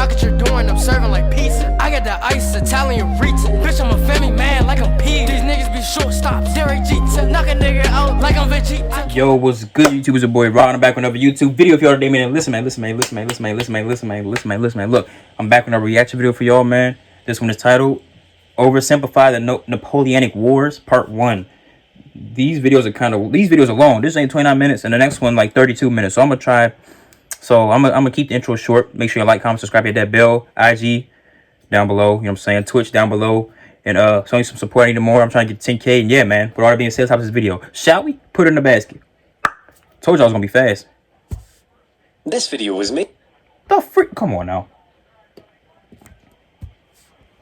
Knock at your door and I'm serving like pizza. I got that ice, Italian Ritz. Bitch, I'm a family man like I'm P. These niggas be shortstops. Derek Jeter. Knock a nigga out like I'm Vegeta. Yo, what's good, YouTube? It's your boy Ron. I'm back with another YouTube video. If y'all today, man, listen, man. Look, I'm back with another reaction video for y'all, man. This one is titled OverSimplified the Napoleonic Wars Part 1. These videos are long. This ain't 29 minutes, and the next one like 32 minutes. So I'm gonna keep the intro short. Make sure you like, comment, subscribe, hit that bell. IG down below. You know what I'm saying? Twitch down below. And so need some support. I need more. I'm trying to get 10K. And yeah, man. With all that being said, let's have this video. Shall we? Put it in the basket. Told y'all I was gonna be fast. This video was made. The freak? Come on now.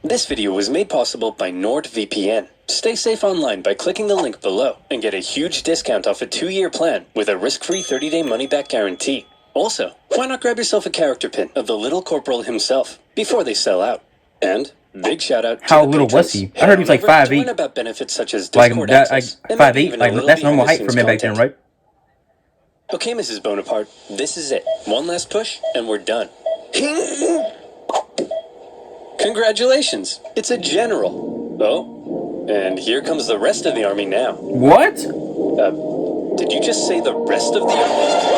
This video was made possible by NordVPN. Stay safe online by clicking the link below and get a huge discount off a 2-year plan with a risk-free 30-day money-back guarantee. Also, why not grab yourself a character pin of the little corporal himself before they sell out? And big shout out to How the little patrons. was he? I heard he was like 5'8". Learn about benefits such as Like Discord that, like access, and maybe 5'8". even a Like little that's normal height for behind-the-scenes men back then, content. right? Okay, Mrs. Bonaparte, this is it. One last push, and we're done. Congratulations, it's a general. Oh, and here comes the rest of the army now. What? Did you just say the rest of the army?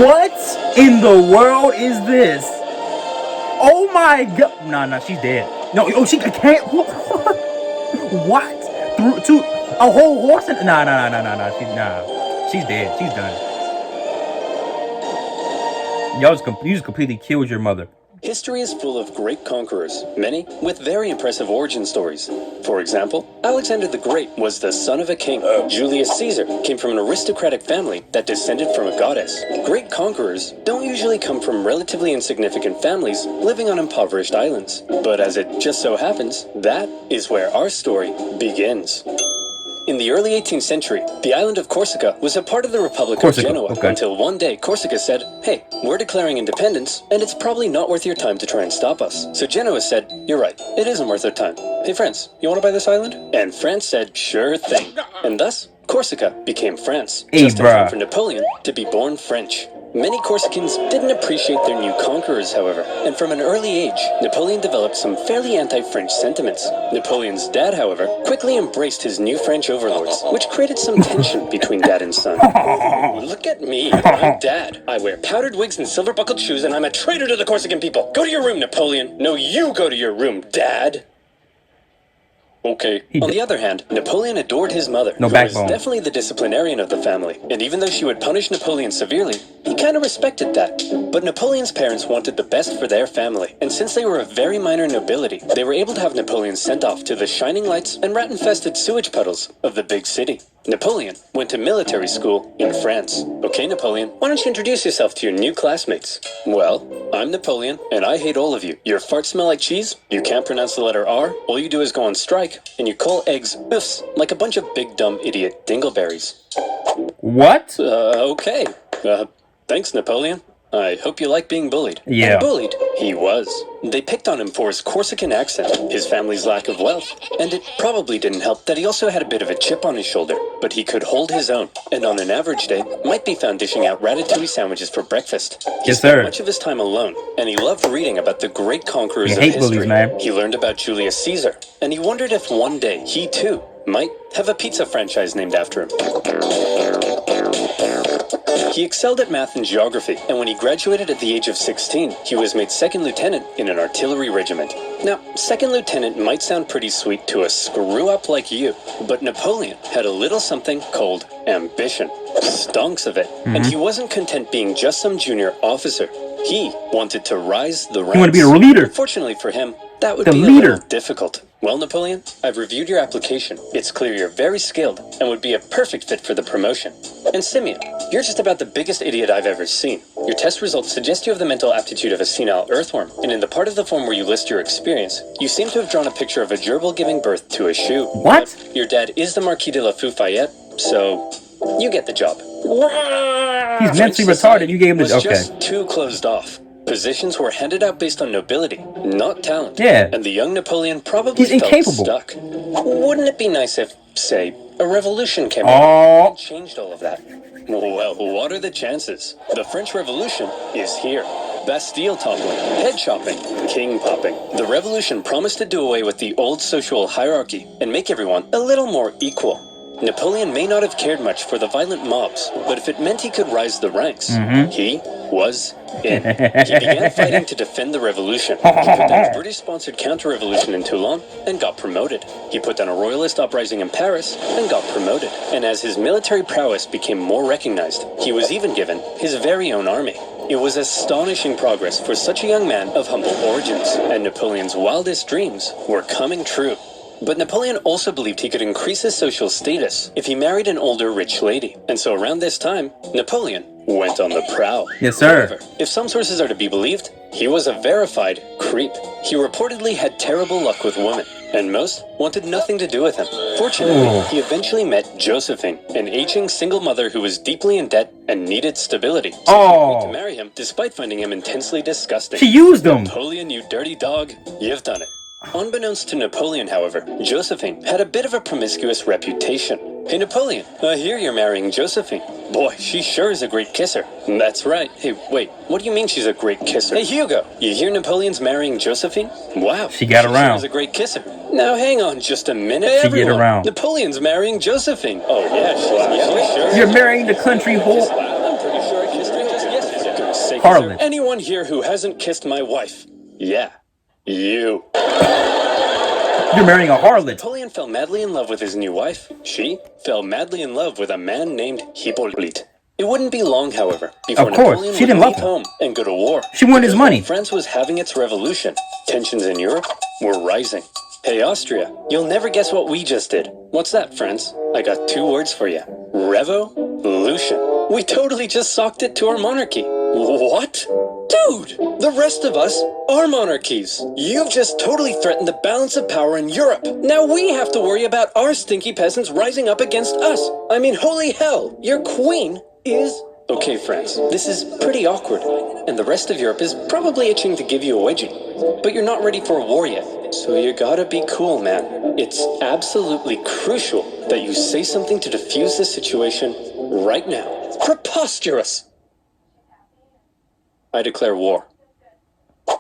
What in the world is this? Oh my god! Nah, she's dead. No, oh, she can't. What? Through a whole horse? Nah. She's dead. She's done. You just completely killed your mother. History is full of great conquerors, many with very impressive origin stories. For example, Alexander the Great was the son of a king. Julius Caesar came from an aristocratic family that descended from a goddess. Great conquerors don't usually come from relatively insignificant families living on impoverished islands. But as it just so happens, that is where our story begins. In the early 18th century, the island of Corsica was a part of the Republic of Genoa until one day Corsica said, "Hey, we're declaring independence, and it's probably not worth your time to try and stop us." So Genoa said, "You're right, it isn't worth their time. Hey France, you want to buy this island?" And France said, "Sure thing." And thus, Corsica became France, just in time for Napoleon to be born French. Many Corsicans didn't appreciate their new conquerors, however, and from an early age, Napoleon developed some fairly anti-French sentiments. Napoleon's dad, however, quickly embraced his new French overlords, which created some tension between dad and son. Look at me, I'm dad. I wear powdered wigs and silver-buckled shoes, and I'm a traitor to the Corsican people. Go to your room, Napoleon. No, you go to your room, Dad. Okay. On the other hand, Napoleon adored his mother, who was definitely the disciplinarian of the family. And even though she would punish Napoleon severely, he kind of respected that. But Napoleon's parents wanted the best for their family. And since they were of very minor nobility, they were able to have Napoleon sent off to the shining lights and rat-infested sewage puddles of the big city. Napoleon went to military school in France. Okay, Napoleon, why don't you introduce yourself to your new classmates? Well, I'm Napoleon, and I hate all of you. Your farts smell like cheese, you can't pronounce the letter R, all you do is go on strike, and you call eggs oofs like a bunch of big dumb idiot dingleberries. What? Okay. Thanks, Napoleon. I hope you like being bullied. Yeah. And bullied, he was. They picked on him for his Corsican accent, his family's lack of wealth, and it probably didn't help that he also had a bit of a chip on his shoulder. But he could hold his own, and on an average day, might be found dishing out ratatouille sandwiches for breakfast. He spent much of his time alone, and he loved reading about the great conquerors of history. He learned about Julius Caesar, and he wondered if one day he too might have a pizza franchise named after him. He excelled at math and geography, and when he graduated at the age of 16, he was made second lieutenant in an artillery regiment. Now, second lieutenant might sound pretty sweet to a screw-up like you, but Napoleon had a little something called ambition. Stonks of it. And he wasn't content being just some junior officer. He wanted to rise the ranks. He wanted to be a leader. Fortunately for him, that would be a little difficult. Well, Napoleon, I've reviewed your application. It's clear you're very skilled and would be a perfect fit for the promotion. And Simeon, you're just about the biggest idiot I've ever seen. Your test results suggest you have the mental aptitude of a senile earthworm, and in the part of the form where you list your experience, you seem to have drawn a picture of a gerbil giving birth to a shoe. What? But your dad is the Marquis de la Fayette, so you get the job. He's mentally retarded. You gave him the just too closed off. Positions were handed out based on nobility, not talent. Yeah. And the young Napoleon probably felt stuck. Wouldn't it be nice if, say, a revolution came along and changed all of that? Well, what are the chances? The French Revolution is here. Bastille toppling, head chopping, king popping. The revolution promised to do away with the old social hierarchy and make everyone a little more equal. Napoleon may not have cared much for the violent mobs, but if it meant he could rise the ranks, he was in. He began fighting to defend the revolution. He put down a British-sponsored counter-revolution in Toulon and got promoted. He put down a royalist uprising in Paris and got promoted. And as his military prowess became more recognized, he was even given his very own army. It was astonishing progress for such a young man of humble origins, and Napoleon's wildest dreams were coming true. But Napoleon also believed he could increase his social status if he married an older rich lady. And so around this time, Napoleon went on the prowl. Yes, sir. However, if some sources are to be believed, he was a verified creep. He reportedly had terrible luck with women, and most wanted nothing to do with him. Fortunately, he eventually met Josephine, an aging single mother who was deeply in debt and needed stability. So she agreed to marry him despite finding him intensely disgusting. She used him. Napoleon, you dirty dog, you've done it. Unbeknownst to Napoleon, however, Josephine had a bit of a promiscuous reputation. Hey Napoleon, I hear you're marrying Josephine. Boy, she sure is a great kisser. That's right. Hey, wait, what do you mean she's a great kisser? Hey Hugo, you hear Napoleon's marrying Josephine? Wow, she got around. Sure is a great kisser. Now hang on just a minute. She get around. Napoleon's marrying Josephine. Oh yeah, she's sure. You're marrying the country whore. I'm pretty sure I kissed her just yesterday. Harlan. Is there anyone here who hasn't kissed my wife? Yeah. You. You're marrying a harlot. Napoleon fell madly in love with his new wife. She fell madly in love with a man named Hippolyte. It wouldn't be long, however, before Of course, Napoleon she didn't would love leave him. home and go to war. She wanted his money. France was having its revolution. Tensions in Europe were rising. Hey, Austria, you'll never guess what we just did. What's that, France? I got 2 words for you. Revolution. We totally just socked it to our monarchy. What? Dude, the rest of us are monarchies. You've just totally threatened the balance of power in Europe. Now we have to worry about our stinky peasants rising up against us. I mean, holy hell, your queen is... Okay, France, this is pretty awkward, and the rest of Europe is probably itching to give you a wedgie. But you're not ready for a war yet, so you gotta be cool, man. It's absolutely crucial that you say something to defuse this situation right now. Preposterous! I declare war.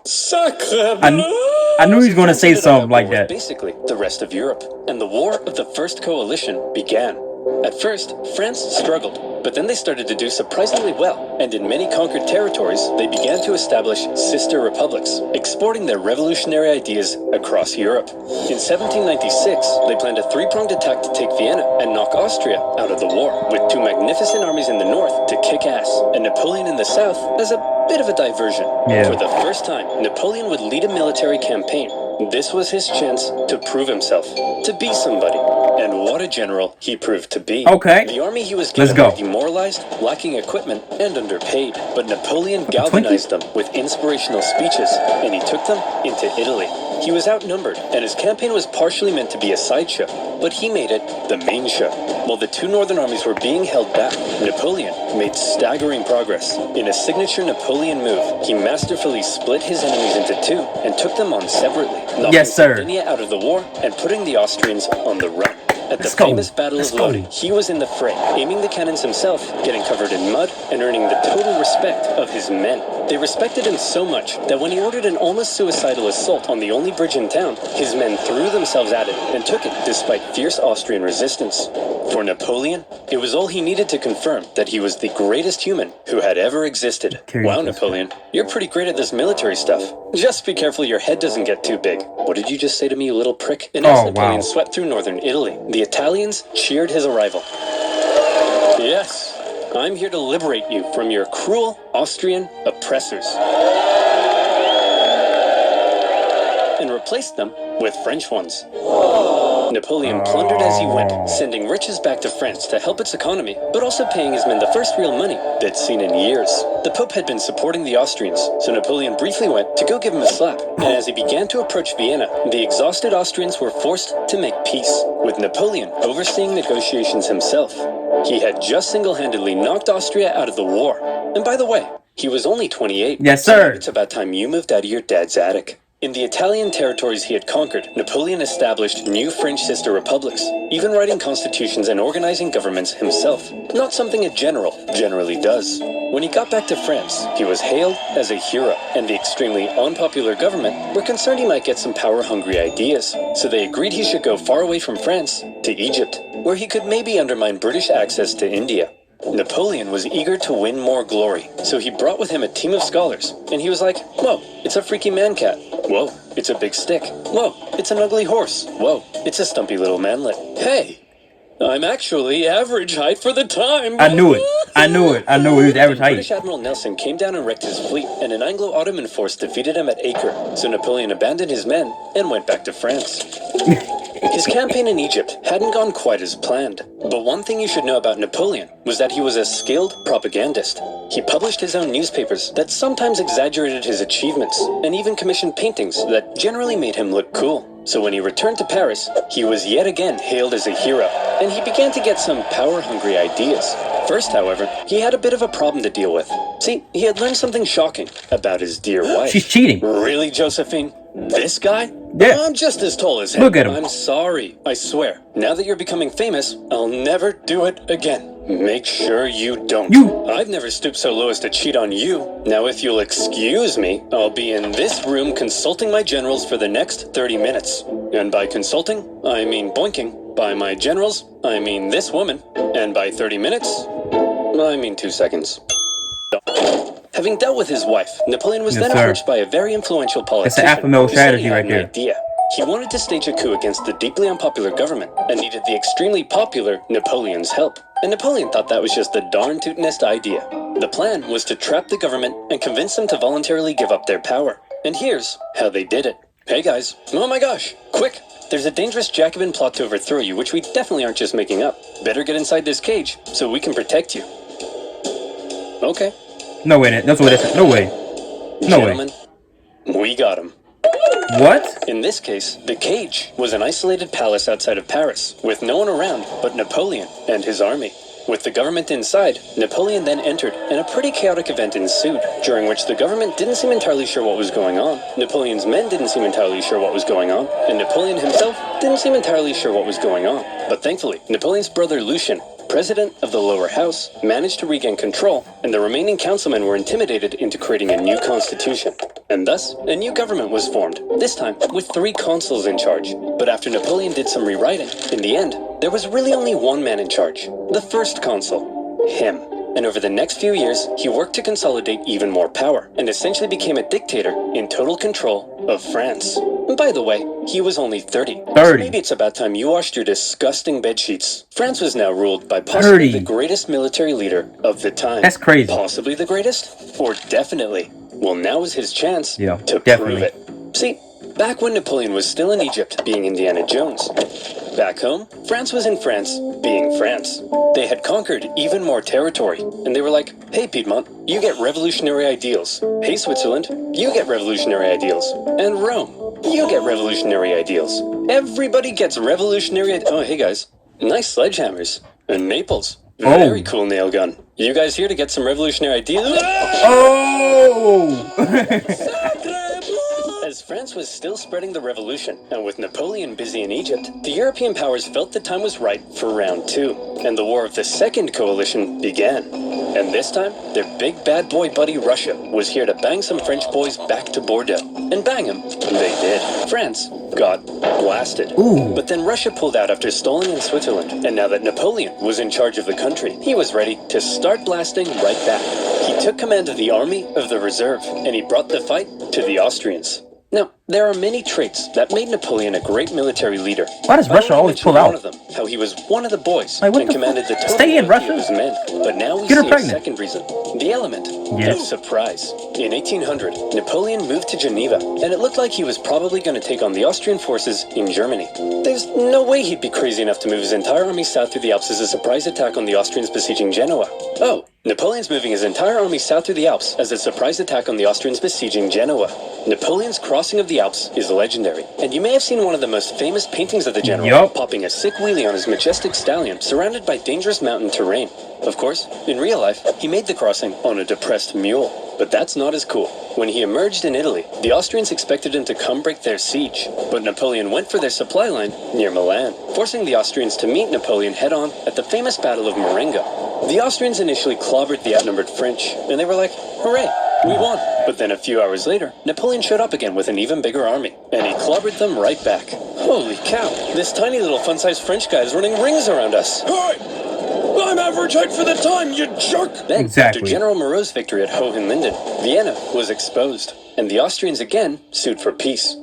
Sacre bleu! I knew he was going to say something like that. Basically, the rest of Europe, and the War of the First Coalition began. At first, France struggled, but then they started to do surprisingly well, and in many conquered territories, they began to establish sister republics, exporting their revolutionary ideas across Europe. In 1796, they planned a 3-pronged attack to take Vienna and knock Austria out of the war, with 2 magnificent armies in the north to kick ass, and Napoleon in the south as a bit of a diversion. Yeah. For the first time, Napoleon would lead a military campaign. This was his chance to prove himself, to be somebody. And what a general he proved to be. Okay. The army he was Let's given go. was demoralized, lacking equipment, and underpaid. But Napoleon galvanized them with inspirational speeches, and he took them into Italy. He was outnumbered, and his campaign was partially meant to be a sideshow, but he made it the main show. While the 2 northern armies were being held back, Napoleon made staggering progress. In a signature Napoleon move, he masterfully split his enemies into 2 and took them on separately, knocking Yes, sir. Sardinia out of the war and putting the Austrians on the run. At the Let's go. famous Battle Let's of go. Lodi, he was in the fray, aiming the cannons himself, getting covered in mud, and earning the total respect of his men. They respected him so much that when he ordered an almost suicidal assault on the only bridge in town, his men threw themselves at it and took it despite fierce Austrian resistance. For Napoleon, it was all he needed to confirm that he was the greatest human who had ever existed. Wow, Napoleon, you're pretty great at this military stuff. Just be careful your head doesn't get too big. What did you just say to me, you little prick? And as Napoleon swept through northern Italy, the Italians cheered his arrival. Yes, I'm here to liberate you from your cruel Austrian oppressors. And replace them with French ones. Napoleon plundered as he went, sending riches back to France to help its economy, but also paying his men the first real money they'd seen in years. The Pope had been supporting the Austrians, so Napoleon briefly went to go give him a slap. And as he began to approach Vienna, the exhausted Austrians were forced to make peace, with Napoleon overseeing negotiations himself. He had just single-handedly knocked Austria out of the war. And by the way, he was only 28. Yes, sir. It's about time you moved out of your dad's attic. In the Italian territories he had conquered, Napoleon established new French sister republics, even writing constitutions and organizing governments himself. Not something a general generally does. When he got back to France, he was hailed as a hero, and the extremely unpopular government were concerned he might get some power-hungry ideas, so they agreed he should go far away from France to Egypt, where he could maybe undermine British access to India. Napoleon was eager to win more glory, so he brought with him a team of scholars, and he was like, whoa, it's a freaky man-cat. Whoa, it's a big stick. Whoa, it's an ugly horse. Whoa, it's a stumpy little manlet. Hey, I'm actually average height for the time. I knew it. I knew it. I knew he was average height. British Admiral Nelson came down and wrecked his fleet, and an Anglo-Ottoman force defeated him at Acre, so Napoleon abandoned his men and went back to France. His campaign in Egypt hadn't gone quite as planned, but one thing you should know about Napoleon was that he was a skilled propagandist. He published his own newspapers that sometimes exaggerated his achievements, and even commissioned paintings that generally made him look cool. So when he returned to Paris, he was yet again hailed as a hero, and he began to get some power-hungry ideas. First, however, he had a bit of a problem to deal with. See, he had learned something shocking about his dear wife. She's cheating. Really, Josephine? This guy? Yeah. I'm just as tall as him. Look at him. I'm sorry, I swear. Now that you're becoming famous, I'll never do it again. Make sure you don't. I've never stooped so low as to cheat on you. Now, if you'll excuse me, I'll be in this room consulting my generals for the next 30 minutes. And by consulting, I mean boinking. By my generals, I mean this woman. And by 30 minutes, I mean 2 seconds. Having dealt with his wife, Napoleon was then approached by a very influential politician. It's an alpha male strategy right there. He wanted to stage a coup against the deeply unpopular government and needed the extremely popular Napoleon's help. And Napoleon thought that was just the darn tootinest idea. The plan was to trap the government and convince them to voluntarily give up their power. And here's how they did it. Hey guys, oh my gosh, quick! There's a dangerous Jacobin plot to overthrow you, which we definitely aren't just making up. Better get inside this cage so we can protect you. Okay. No way, no way, no way. No Gentlemen, we got him. What? In this case, the cage was an isolated palace outside of Paris, with no one around but Napoleon and his army. With the government inside, Napoleon then entered, and a pretty chaotic event ensued, during which the government didn't seem entirely sure what was going on, Napoleon's men didn't seem entirely sure what was going on, and Napoleon himself didn't seem entirely sure what was going on. But thankfully, Napoleon's brother Lucien, president of the lower house, managed to regain control, and the remaining councilmen were intimidated into creating a new constitution. And thus, a new government was formed, this time with 3 consuls in charge. But after Napoleon did some rewriting, in the end, there was really only one man in charge, the first consul, him. And over the next few years, he worked to consolidate even more power, and essentially became a dictator in total control of France. And by the way, he was only 30. So maybe it's about time you washed your disgusting bedsheets. France was now ruled by possibly the greatest military leader of the time. That's crazy. Possibly the greatest? Or definitely? Well, now is his chance to prove it. See, back when Napoleon was still in Egypt, being Indiana Jones. Back home, France was in France, being France. They had conquered even more territory, and they were like, hey Piedmont, you get revolutionary ideals. Hey Switzerland, you get revolutionary ideals. And Rome, you get revolutionary ideals. Everybody gets revolutionary oh, hey guys, nice sledgehammers. And Naples, very cool nail gun. You guys here to get some revolutionary ideas? As France was still spreading the revolution, and with Napoleon busy in Egypt, the European powers felt the time was right for round 2, and the war of the Second Coalition began. And this time, their big bad boy buddy Russia was here to bang some French boys back to Bordeaux. And bang them, they did. France got blasted. But then Russia pulled out after stalling in Switzerland, and now that Napoleon was in charge of the country, he was ready to start blasting right back. He took command of the Army of the Reserve, and he brought the fight to the Austrians. Now, there are many traits that made Napoleon a great military leader. Why does Russia always pull out? One of them, how he was one of the boys and commanded the total Stay in Russia? of his men. But now we see a second reason, the element of surprise. In 1800, Napoleon moved to Geneva, and it looked like he was probably going to take on the Austrian forces in Germany. There's no way he'd be crazy enough to move his entire army south through the Alps as a surprise attack on the Austrians besieging Genoa. Oh, Napoleon's moving his entire army south through the Alps as a surprise attack on the Austrians besieging Genoa. Napoleon's crossing of the Alps is legendary, and you may have seen one of the most famous paintings of the general popping a sick wheelie on his majestic stallion surrounded by dangerous mountain terrain. Of course, in real life, he made the crossing on a depressed mule. But that's not as cool. When he emerged in Italy, the Austrians expected him to come break their siege, but Napoleon went for their supply line near Milan, forcing the Austrians to meet Napoleon head-on at the famous Battle of Marengo. The Austrians initially clobbered the outnumbered French, and they were like, hooray, we won. But then a few hours later, Napoleon showed up again with an even bigger army, and he clobbered them right back. Holy cow, this tiny little fun-sized French guy is running rings around us. Hey! I'm average height for the time, you jerk! Then, after General Moreau's victory at Hohenlinden, Vienna was exposed, and the Austrians again sued for peace.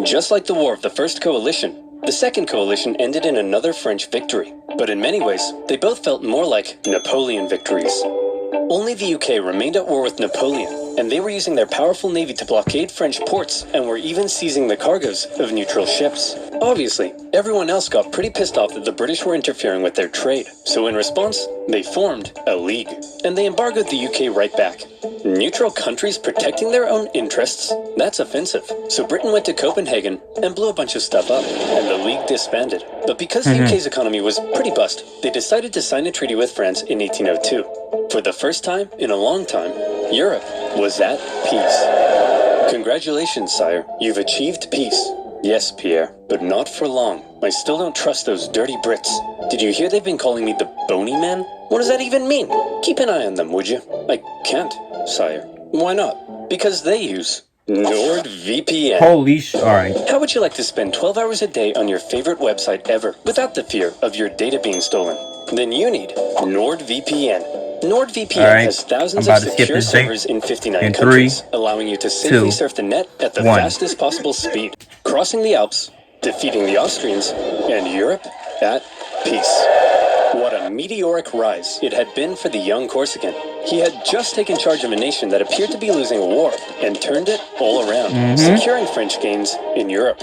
Just like the War of the First Coalition, the Second Coalition ended in another French victory. But in many ways, they both felt more like Napoleon victories. Only the UK remained at war with Napoleon, and they were using their powerful navy to blockade French ports and were even seizing the cargoes of neutral ships. Obviously, everyone else got pretty pissed off that the British were interfering with their trade, so in response, they formed a league, and they embargoed the UK right back. Neutral countries protecting their own interests? That's offensive. So Britain went to Copenhagen and blew a bunch of stuff up, and the league disbanded. But because the UK's economy was pretty bust, they decided to sign a treaty with France in 1802. For the first time in a long time, Europe was at peace. Congratulations, sire. You've achieved peace. Yes, Pierre, but not for long. I still don't trust those dirty Brits. Did you hear they've been calling me the Bony Man? What does that even mean? Keep an eye on them, would you? I can't, sire. Why not? Because they use NordVPN. Holy sh... Alright. How would you like to spend 12 hours a day on your favorite website ever without the fear of your data being stolen? Then you need NordVPN. NordVPN has thousands of secure servers in 59 countries, allowing you to safely surf the net at the fastest possible speed, crossing the Alps, defeating the Austrians, and Europe at peace. What a meteoric rise it had been for the young Corsican. He had just taken charge of a nation that appeared to be losing a war and turned it all around, securing French gains in Europe.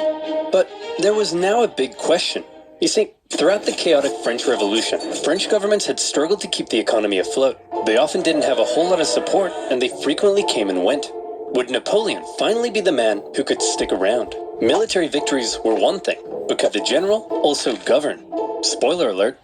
But there was now a big question. You see, throughout the chaotic French Revolution, French governments had struggled to keep the economy afloat. They often didn't have a whole lot of support, and they frequently came and went. Would Napoleon finally be the man who could stick around? Military victories were one thing, but could the general also govern? Spoiler alert.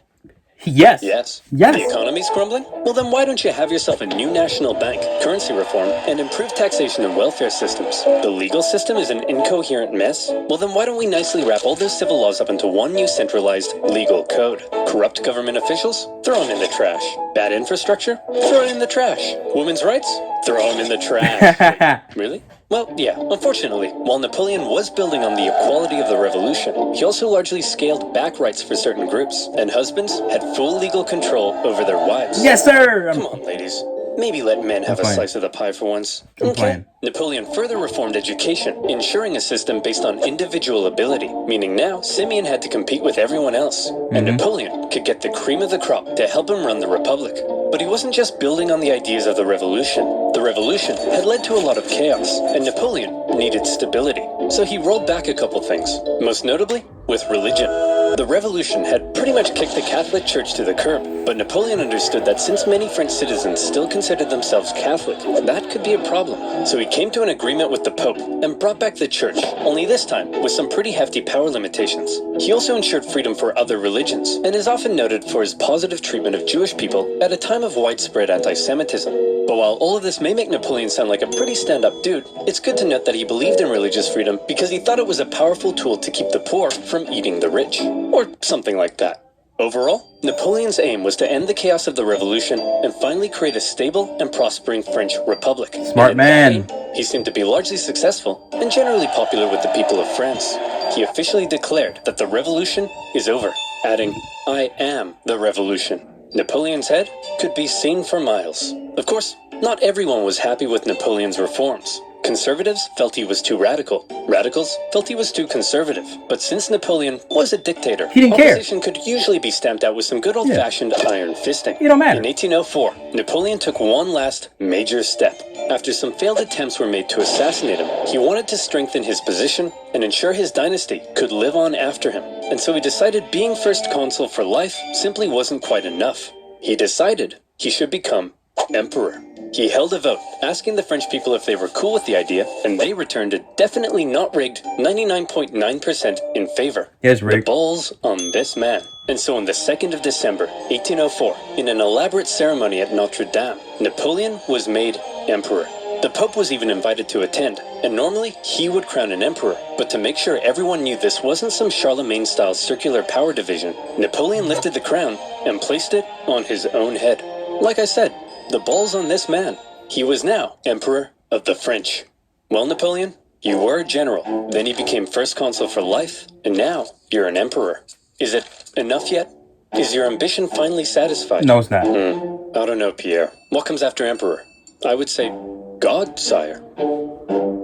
Yes. Yes. Yes. The economy's crumbling? Well, then why don't you have yourself a new national bank, currency reform, and improved taxation and welfare systems? The legal system is an incoherent mess? Well, then why don't we nicely wrap all those civil laws up into one new centralized legal code? Corrupt government officials? Throw them in the trash. Bad infrastructure? Throw it in the trash. Women's rights? Throw them in the trash. Really? Well, yeah, unfortunately, while Napoleon was building on the equality of the revolution, he also largely scaled back rights for certain groups, and husbands had full legal control over their wives. Yes, sir! Come on, ladies. Maybe let men have a slice of the pie for once. Okay. Napoleon further reformed education, ensuring a system based on individual ability, meaning now Simeon had to compete with everyone else, and Napoleon could get the cream of the crop to help him run the republic. But he wasn't just building on the ideas of the revolution. The revolution had led to a lot of chaos, and Napoleon needed stability. So he rolled back a couple things, most notably with religion. The revolution had pretty much kicked the Catholic Church to the curb, but Napoleon understood that since many French citizens still considered themselves Catholic, that could be a problem. So he came to an agreement with the Pope and brought back the Church, only this time with some pretty hefty power limitations. He also ensured freedom for other religions, and is often noted for his positive treatment of Jewish people at a time of widespread anti-Semitism. But while all of this may make Napoleon sound like a pretty stand-up dude, it's good to note that he believed in religious freedom because he thought it was a powerful tool to keep the poor from eating the rich. Or something like that. Overall, Napoleon's aim was to end the chaos of the revolution and finally create a stable and prospering French republic. Smart man. He seemed to be largely successful and generally popular with the people of France. He officially declared that the revolution is over, adding, "I am the revolution." Napoleon's head could be seen for miles. Of course, not everyone was happy with Napoleon's reforms. Conservatives felt he was too radical. Radicals felt he was too conservative. But since Napoleon was a dictator, he didn't care. Opposition could usually be stamped out with some good old-fashioned iron fisting. It don't matter. In 1804, Napoleon took one last major step. After some failed attempts were made to assassinate him, he wanted to strengthen his position and ensure his dynasty could live on after him. And so he decided being first consul for life simply wasn't quite enough. He decided he should become emperor. He held a vote, asking the French people if they were cool with the idea, and they returned a definitely not rigged 99.9% in favor. Yes, rigged. The balls on this man. And so on the 2nd of December, 1804, in an elaborate ceremony at Notre Dame, Napoleon was made emperor. The Pope was even invited to attend, and normally he would crown an emperor. But to make sure everyone knew this wasn't some Charlemagne-style circular power division, Napoleon lifted the crown and placed it on his own head. Like I said, the ball's on this man. He was now Emperor of the French. Well, Napoleon, you were a general, then you became first consul for life, and now you're an emperor. Is it enough yet? Is your ambition finally satisfied? No, it's not. I don't know, Pierre. What comes after emperor? I would say God, sire.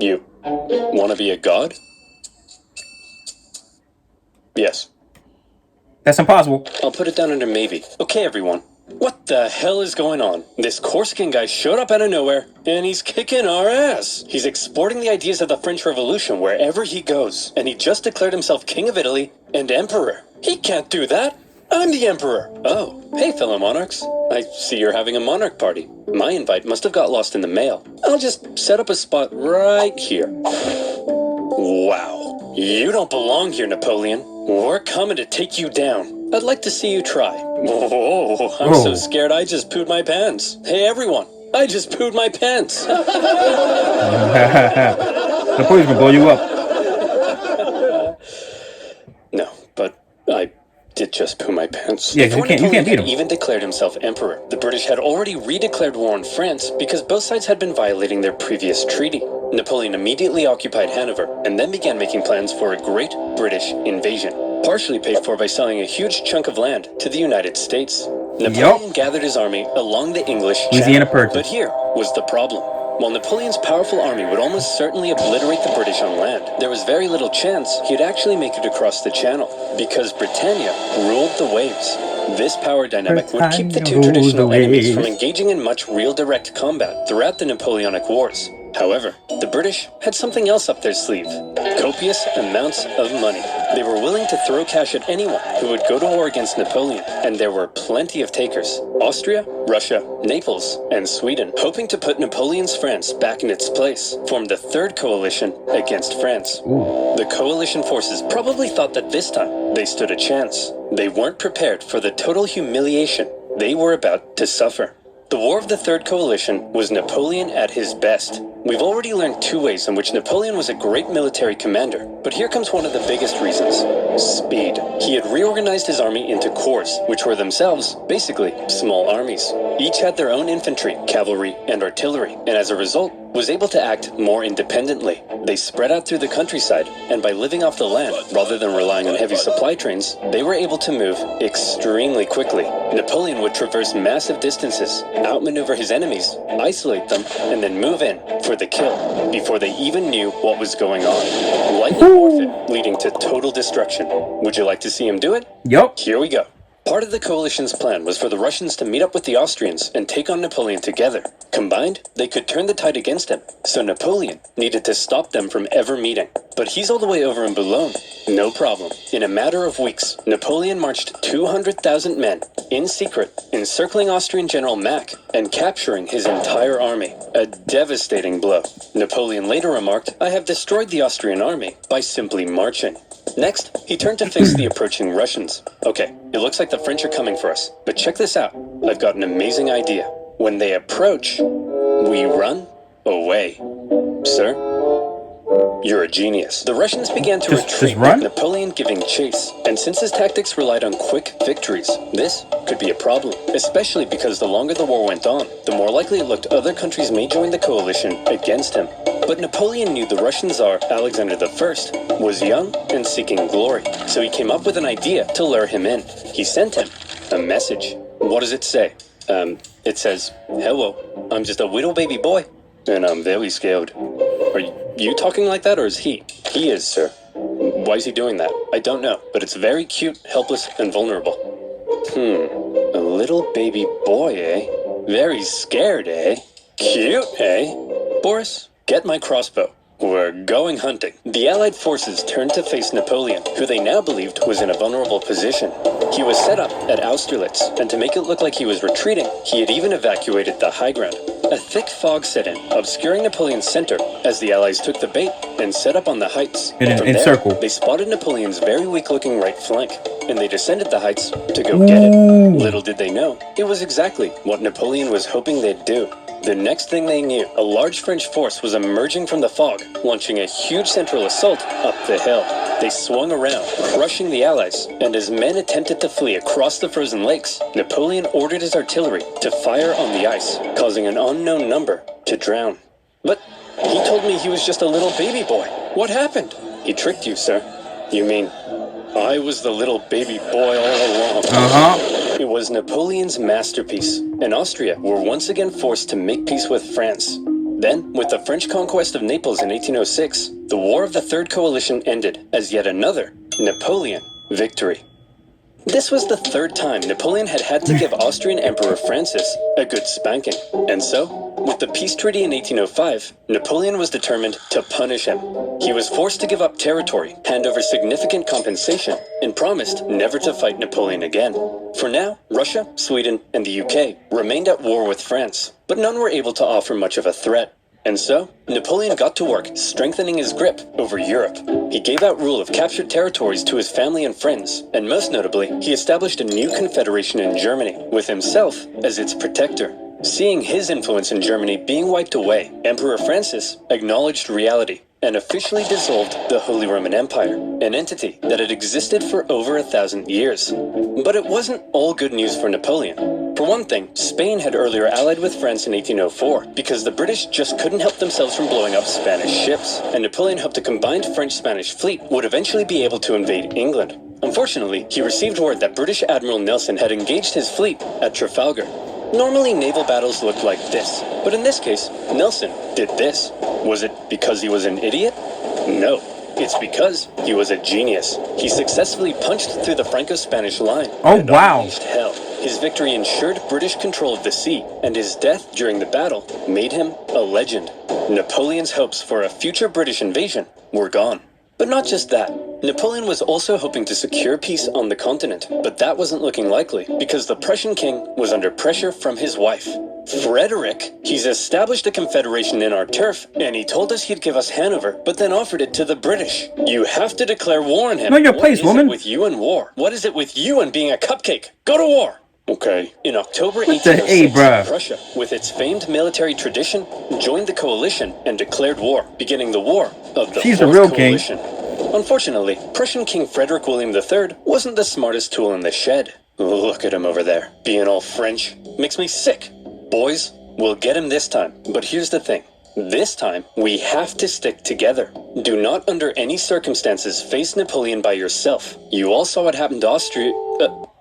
You want to be a god? Yes. That's impossible. I'll put it down under maybe. Okay, everyone. What the hell is going on? This Corsican guy showed up out of nowhere, and he's kicking our ass. He's exporting the ideas of the French Revolution wherever he goes, and he just declared himself King of Italy and Emperor. He can't do that. I'm the Emperor. Oh, hey, fellow monarchs. I see you're having a monarch party. My invite must have got lost in the mail. I'll just set up a spot right here. Wow. You don't belong here, Napoleon. We're coming to take you down. I'd like to see you try. Whoa, I'm so scared I just pooed my pants. Hey, everyone. I just pooed my pants. Napoleon's gonna blow you up. No, but I did just poo my pants. Yeah, you can't beat him. Even declared himself emperor. The British had already redeclared war on France because both sides had been violating their previous treaty. Napoleon immediately occupied Hanover and then began making plans for a great British invasion, partially paid for by selling a huge chunk of land to the United States. Napoleon gathered his army along the English Channel, but here was the problem. While Napoleon's powerful army would almost certainly obliterate the British on land, there was very little chance he'd actually make it across the Channel, because Britannia ruled the waves. This power dynamic would keep the two traditional enemies from engaging in much real direct combat throughout the Napoleonic Wars. However, the British had something else up their sleeve: copious amounts of money. They were willing to throw cash at anyone who would go to war against Napoleon, and there were plenty of takers: Austria, Russia, Naples, and Sweden, hoping to put Napoleon's France back in its place, formed the Third Coalition against France. The coalition forces probably thought that this time they stood a chance. They weren't prepared for the total humiliation they were about to suffer. The War of the Third Coalition was Napoleon at his best. We've already learned two ways in which Napoleon was a great military commander, but here comes one of the biggest reasons: speed. He had reorganized his army into corps, which were themselves basically small armies. Each had their own infantry, cavalry, and artillery, and as a result, was able to act more independently. They spread out through the countryside, and by living off the land, rather than relying on heavy supply trains, they were able to move extremely quickly. Napoleon would traverse massive distances, outmaneuver his enemies, isolate them, and then move in for the kill, before they even knew what was going on. Lightning warfare, leading to total destruction. Would you like to see him do it? Yup. Here we go. Part of the coalition's plan was for the Russians to meet up with the Austrians and take on Napoleon together. Combined, they could turn the tide against him, so Napoleon needed to stop them from ever meeting. But he's all the way over in Boulogne. No problem. In a matter of weeks, Napoleon marched 200,000 men, in secret, encircling Austrian General Mack and capturing his entire army. A devastating blow. Napoleon later remarked, "I have destroyed the Austrian army by simply marching." Next, he turned to face the approaching Russians. Okay, it looks like the French are coming for us, but check this out. I've got an amazing idea. When they approach, we run away. Sir? You're a genius. The Russians began to retreat, with Napoleon giving chase. And since his tactics relied on quick victories, this could be a problem. Especially because the longer the war went on, the more likely it looked other countries may join the coalition against him. But Napoleon knew the Russian Tsar, Alexander I, was young and seeking glory. So he came up with an idea to lure him in. He sent him a message. What does it say? It says, "Hello, I'm just a little baby boy, and I'm very scared." Are you talking like that, or is he? He is, sir. Why is he doing that? I don't know, but it's very cute, helpless, and vulnerable. A little baby boy, eh? Very scared, eh? Cute, eh? Boris, get my crossbow. We're going hunting. The Allied forces turned to face Napoleon, who they now believed was in a vulnerable position. He was set up at Austerlitz, and to make it look like he was retreating, he had even evacuated the high ground. A thick fog set in, obscuring Napoleon's center, as the Allies took the bait and set up on the heights. From there, they spotted Napoleon's very weak-looking right flank, and they descended the heights to go get it. Little did they know, it was exactly what Napoleon was hoping they'd do. The next thing they knew, a large French force was emerging from the fog, launching a huge central assault up the hill. They swung around, crushing the Allies, and as men attempted to flee across the frozen lakes, Napoleon ordered his artillery to fire on the ice, causing an unknown number to drown. But he told me he was just a little baby boy. What happened? He tricked you, sir. You mean I was the little baby boy all along? It was Napoleon's masterpiece, and Austria were once again forced to make peace with France. Then, with the French conquest of Naples in 1806, the War of the Third Coalition ended as yet another Napoleon victory. This was the third time Napoleon had to give Austrian Emperor Francis a good spanking. And so, with the peace treaty in 1805, Napoleon was determined to punish him. He was forced to give up territory, hand over significant compensation, and promised never to fight Napoleon again. For now, Russia, Sweden, and the UK remained at war with France, but none were able to offer much of a threat. And so, Napoleon got to work strengthening his grip over Europe. He gave out rule of captured territories to his family and friends, and most notably, he established a new confederation in Germany, with himself as its protector. Seeing his influence in Germany being wiped away, Emperor Francis acknowledged reality and officially dissolved the Holy Roman Empire, an entity that had existed for over 1,000 years. But it wasn't all good news for Napoleon. For one thing, Spain had earlier allied with France in 1804 because the British just couldn't help themselves from blowing up Spanish ships, and Napoleon hoped a combined French-Spanish fleet would eventually be able to invade England. Unfortunately, he received word that British Admiral Nelson had engaged his fleet at Trafalgar. Normally, naval battles looked like this, but in this case, Nelson did this. Was it because he was an idiot? No. It's because he was a genius. He successfully punched through the Franco-Spanish line and unleashed hell. His victory ensured British control of the sea, and his death during the battle made him a legend. Napoleon's hopes for a future British invasion were gone. But not just that. Napoleon was also hoping to secure peace on the continent, but that wasn't looking likely because the Prussian king was under pressure from his wife. Frederick, he's established a confederation in our turf, and he told us he'd give us Hanover, but then offered it to the British. You have to declare war on him. Know your place, woman. What is it with you and war? What is it with you and being a cupcake? Go to war! Okay. In October 1806, Prussia, with its famed military tradition, joined the coalition and declared war, beginning the War of the Fourth Coalition. Unfortunately, Prussian King Frederick William III wasn't the smartest tool in the shed. Look at him over there, being all French. Makes me sick. Boys, we'll get him this time. But here's the thing. This time, we have to stick together. Do not under any circumstances face Napoleon by yourself. You all saw what happened to Austria.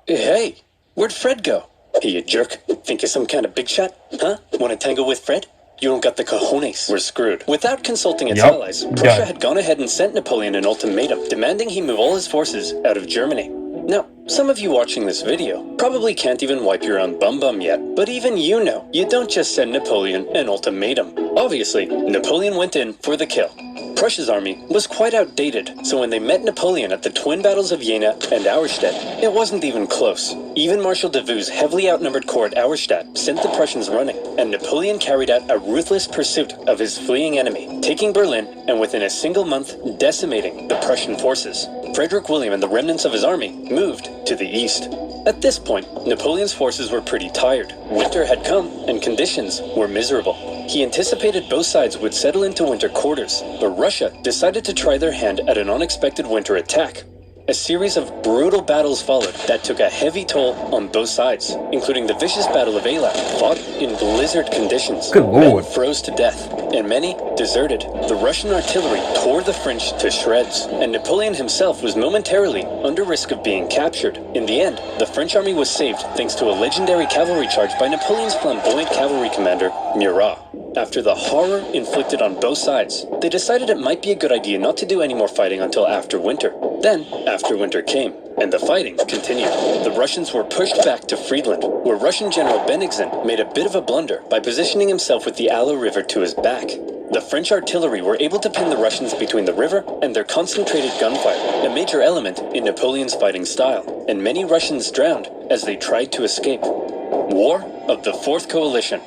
Hey, where'd Fred go? Hey, you jerk. Think you're some kind of big shot? Huh? Want to tango with Fred? You don't got the cojones. We're screwed. Without consulting its allies, Prussia had gone ahead and sent Napoleon an ultimatum demanding he move all his forces out of Germany. Now, some of you watching this video probably can't even wipe your own bum yet, but even you know, you don't just send Napoleon an ultimatum. Obviously, Napoleon went in for the kill. Prussia's army was quite outdated, so when they met Napoleon at the twin battles of Jena and Auerstedt, it wasn't even close. Even Marshal Davout's heavily outnumbered corps at Auerstedt sent the Prussians running, and Napoleon carried out a ruthless pursuit of his fleeing enemy, taking Berlin and within a single month decimating the Prussian forces. Frederick William and the remnants of his army moved to the east. At this point, Napoleon's forces were pretty tired. Winter had come, and conditions were miserable. He anticipated both sides would settle into winter quarters, but Russia decided to try their hand at an unexpected winter attack. A series of brutal battles followed that took a heavy toll on both sides, including the vicious Battle of Eylau, fought in blizzard conditions. Good Lord. Men froze to death, and many deserted. The Russian artillery tore the French to shreds, and Napoleon himself was momentarily under risk of being captured. In the end, the French army was saved thanks to a legendary cavalry charge by Napoleon's flamboyant cavalry commander, Murat. After the horror inflicted on both sides, they decided it might be a good idea not to do any more fighting until after winter. Then, after winter came, and the fighting continued. The Russians were pushed back to Friedland, where Russian General Bennigsen made a bit of a blunder by positioning himself with the Aller River to his back. The French artillery were able to pin the Russians between the river and their concentrated gunfire, a major element in Napoleon's fighting style, and many Russians drowned as they tried to escape. War of the Fourth Coalition.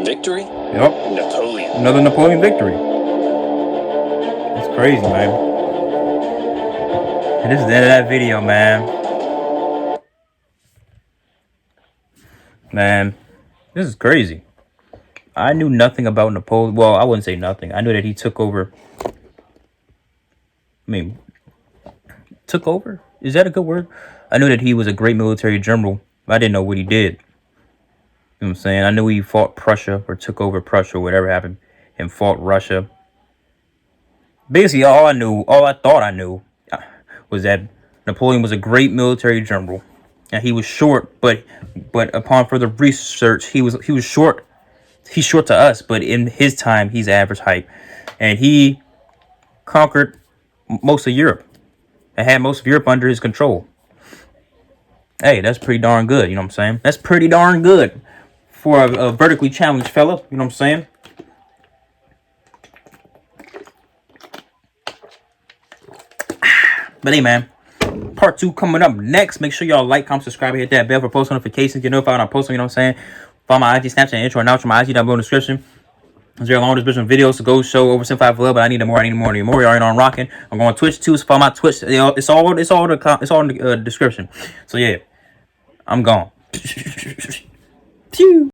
Victory? Napoleon. Another Napoleon victory. That's crazy, man. And this is the end of that video, man. Man, this is crazy. I knew nothing about Napoleon. Well, I wouldn't say nothing. I knew that he took over. I mean, took over? Is that a good word? I knew that he was a great military general. But I didn't know what he did. You know what I'm saying? I knew he fought Prussia or took over Prussia, whatever happened, and fought Russia. Basically, all I thought I knew was that Napoleon was a great military general. And he was short, but upon further research, he was short. He's short to us, but in his time, he's average height. And he conquered most of Europe and had most of Europe under his control. Hey, that's pretty darn good, you know what I'm saying? That's pretty darn good for a vertically challenged fella, you know what I'm saying? But hey, man, part 2 coming up next. Make sure y'all like, comment, subscribe, and hit that bell for post notifications. Get notified when I'm posting, you know what I'm saying? Follow my IG, Snapchat, intro, and outro. My IG down below in the description. There's a long description videos to go show OverSimplified for love, but I need more. You already know I'm rocking. I'm going on Twitch too, so follow my Twitch. It's all in the description. So yeah, I'm gone. Pew.